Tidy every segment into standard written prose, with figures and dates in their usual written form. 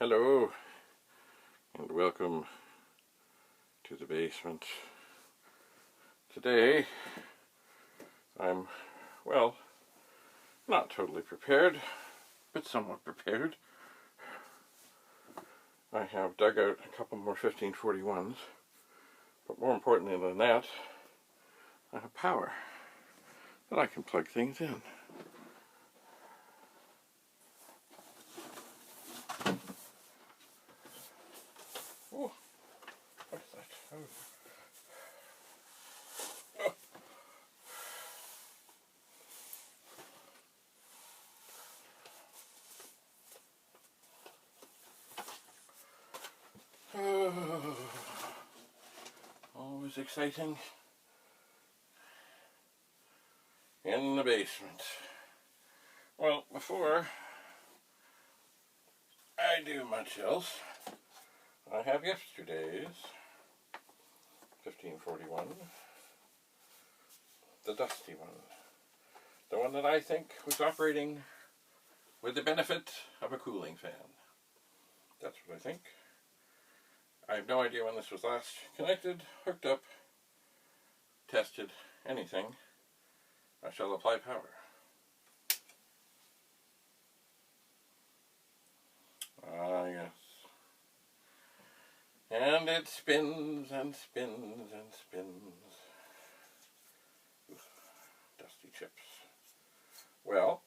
Hello, and welcome to the basement. Today, I'm, well, not totally prepared, but somewhat prepared. I have dug out a couple more 1541s, but more importantly than that, I have power that I can plug things in. Oh, what's that? Oh. Always exciting in the basement. Well, before I do much else, I have yesterday's 1541, the dusty one, the one that I think was operating with the benefit of a cooling fan. That's what I think. I have no idea when this was last connected, hooked up, tested, anything. I shall apply power. Ah, yes. And it spins and spins and spins. Oof, dusty chips. Well,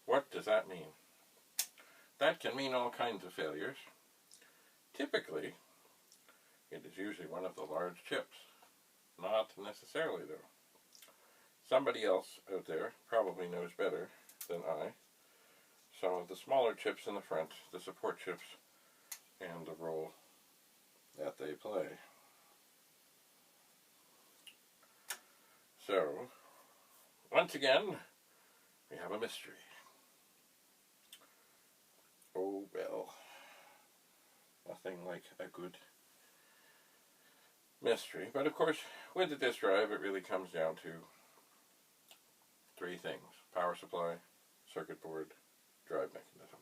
what does that mean? That can mean all kinds of failures. Typically, it is usually one of the large chips. Not necessarily, though. Somebody else out there probably knows better than I. Some of the smaller chips in the front, the support chips, and the role that they play. So, once again, we have a mystery. Oh well, nothing like a good mystery. But of course, with the disk drive, it really comes down to three things: power supply, circuit board, drive mechanism.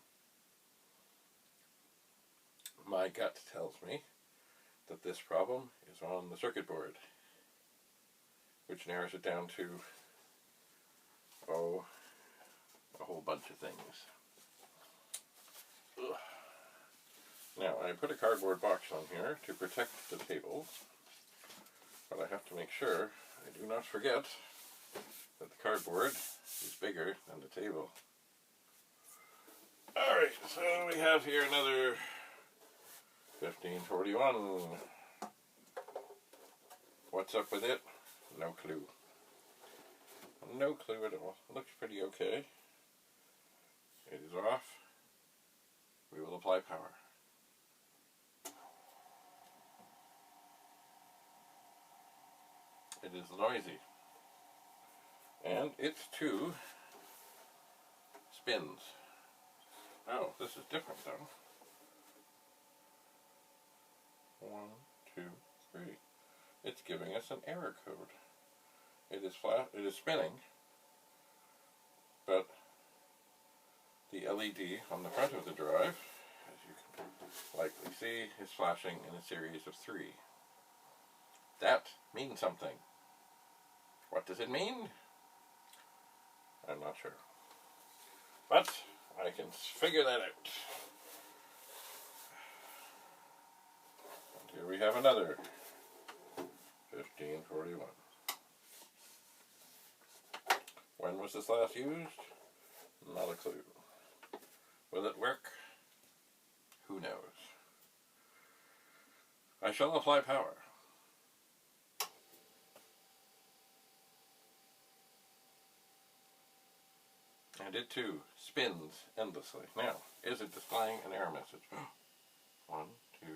My gut tells me that this problem is on the circuit board, which narrows it down to, oh, a whole bunch of things. Ugh. Now, I put a cardboard box on here to protect the table, but I have to make sure I do not forget that the cardboard is bigger than the table. Alright, so we have here another 1541. What's up with it? No clue. No clue at all. It looks pretty okay. It is off. We will apply power. It is noisy. And it's two spins. Oh, this is different though. 1, 2, 3. It's giving us an error code. It is flat. It is spinning, but the LED on the front of the drive, as you can likely see, is flashing in a series of 3. That means something. What does it mean? I'm not sure. But I can figure that out. And here we have another 1541. When was this last used? Not a clue. Will it work? Who knows? I shall apply power. And it too spins endlessly. Now, is it displaying an error message? 1, 2,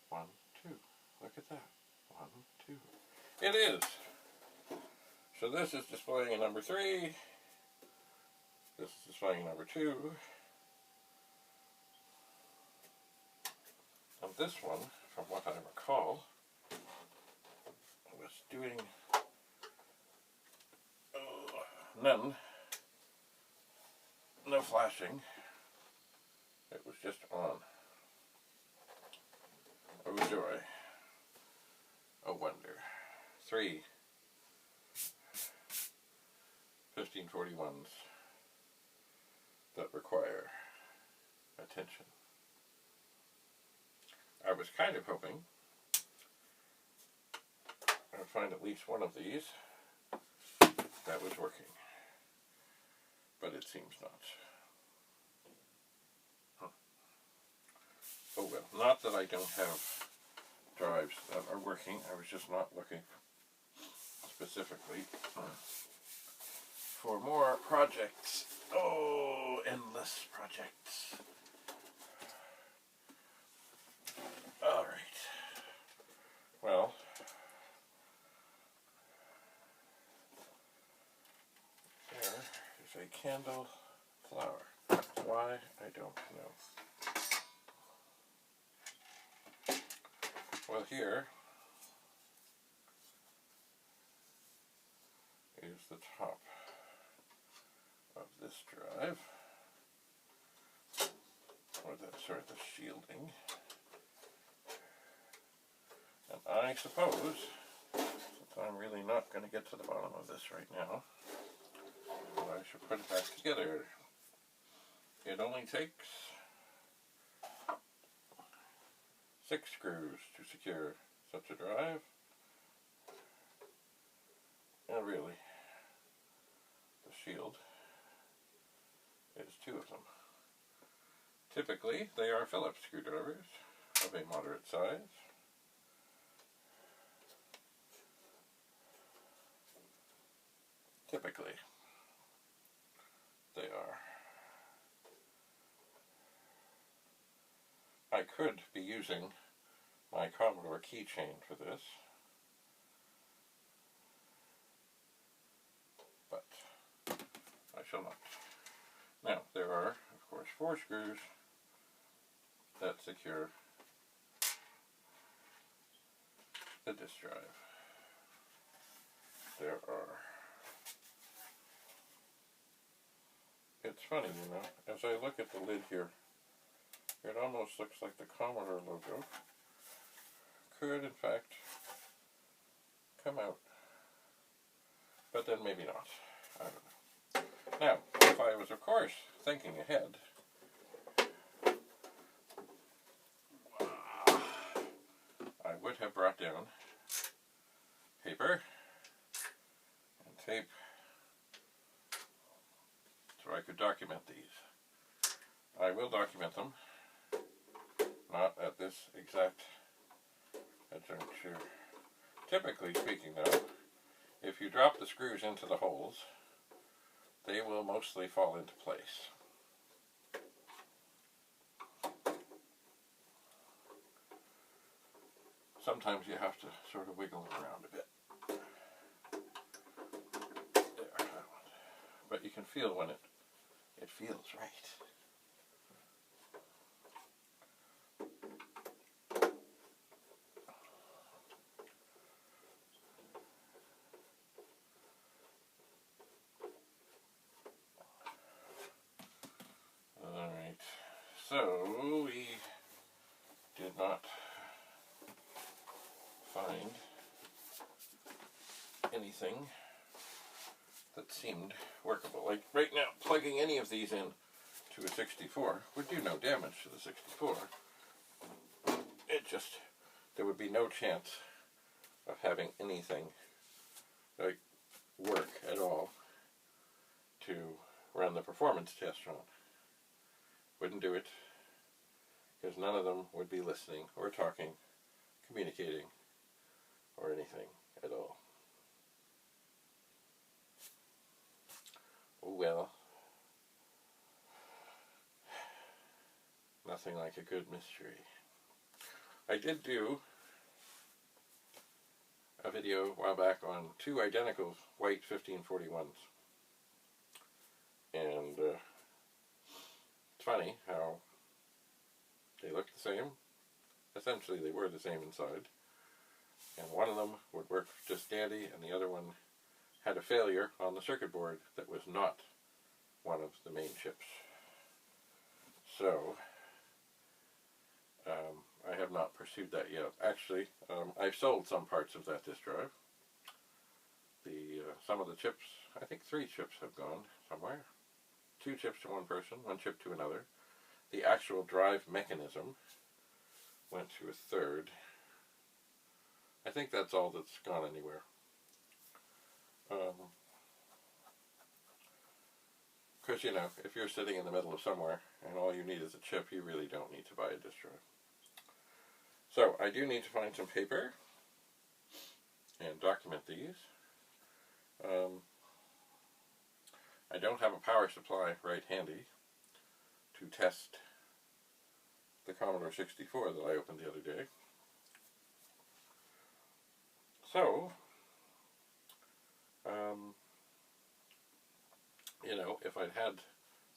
1, 2. Look at that. 1, 2. It is. So this is displaying a number 3. This is displaying a number 2. And this one, from what I recall, was doing none, no flashing. It was just on. Oh joy. Oh wonder. 3 1541s that require attention. I was kind of hoping I would find at least one of these that was working, but it seems not. Oh well, not that I don't have drives that are working, I was just not looking specifically for more projects. Oh, endless projects. Alright. Well, there is a candle flower. Why, I don't know. Well, here is the top of this drive, or the shielding. And I suppose, since I'm really not going to get to the bottom of this right now, I should put it back together. It only takes 6 screws to secure such a drive. And really, the shield is 2 of them. Typically, they are Phillips screwdrivers of a moderate size. Typically, they are. I could be using my Commodore keychain for this, but I shall not. Now, there are, of course, 4 screws that secure the disk drive. There are. It's funny, you know, as I look at the lid here, it almost looks like the Commodore logo could, in fact, come out. But then maybe not. I don't know. Now, if I was, of course, thinking ahead, I would have brought down paper and tape so I could document these. I will document them, not at this exact juncture. Typically speaking though, if you drop the screws into the holes, they will mostly fall into place. Sometimes you have to sort of wiggle them around a bit. There, but you can feel when it feels right. Alright, so we did not find anything that seemed workable. Like right now, plugging any of these in to a 64 would do no damage to the 64. There would be no chance of having anything like work at all to run the performance test on. Wouldn't do it, because none of them would be listening or talking, communicating, or anything at all. Oh well. Nothing like a good mystery. I did do a video a while back on 2 identical white 1541s. And it's funny how they look the same. Essentially they were the same inside. And one of them would work just dandy and the other one had a failure on the circuit board that was not one of the main chips. So, I have not pursued that yet. Actually, I've sold some parts of that disk drive. Some of the chips, I think 3 chips have gone somewhere. 2 chips to one person, 1 chip to another. The actual drive mechanism went to a third. I think that's all that's gone anywhere. Because, you know, if you're sitting in the middle of somewhere and all you need is a chip, you really don't need to buy a disk drive. So, I do need to find some paper and document these. I don't have a power supply right handy to test the Commodore 64 that I opened the other day. So, you know, if I'd had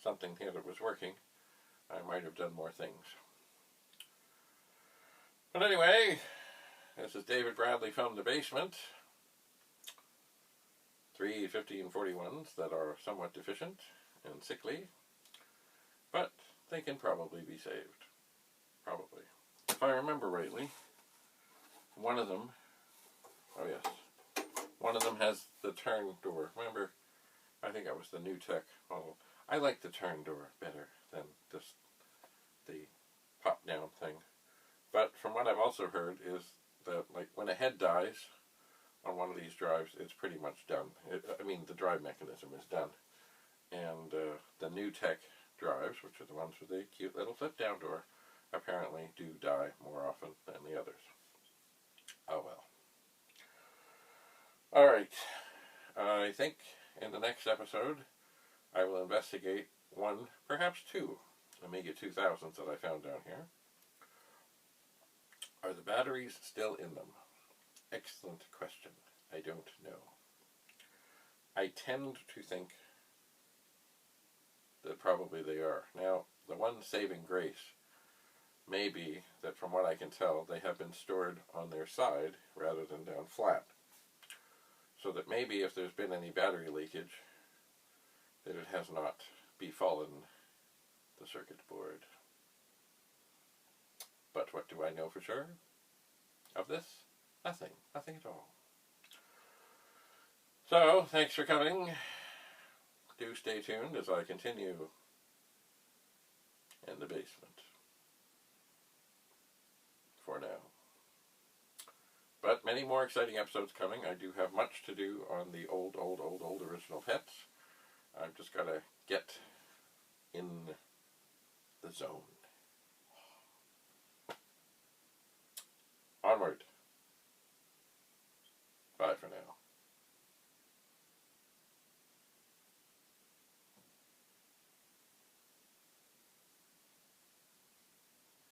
something here that was working, I might have done more things. But anyway, this is David Bradley from the basement. 3 1541s that are somewhat deficient and sickly, but they can probably be saved. Probably. If I remember rightly, one of them, oh yes, one of them has the turn door. Remember, I think that was the new tech model. I like the turn door better than just the pop-down thing. But from what I've also heard is that, like, when a head dies on one of these drives, it's pretty much done. I mean, the drive mechanism is done. And the new tech drives, which are the ones with the cute little flip-down door, apparently do die more often than the others. Oh well. Alright, I think in the next episode I will investigate 1, perhaps 2 Amiga 2000s that I found down here. Are the batteries still in them? Excellent question. I don't know. I tend to think that probably they are. Now, the one saving grace may be that, from what I can tell, they have been stored on their side rather than down flat. So that maybe if there's been any battery leakage, that it has not befallen the circuit board. But what do I know for sure of this? Nothing. Nothing at all. So, thanks for coming. Do stay tuned as I continue in the basement. For now. But many more exciting episodes coming. I do have much to do on the old original pets. I've just got to get in the zone. Onward. Bye for now.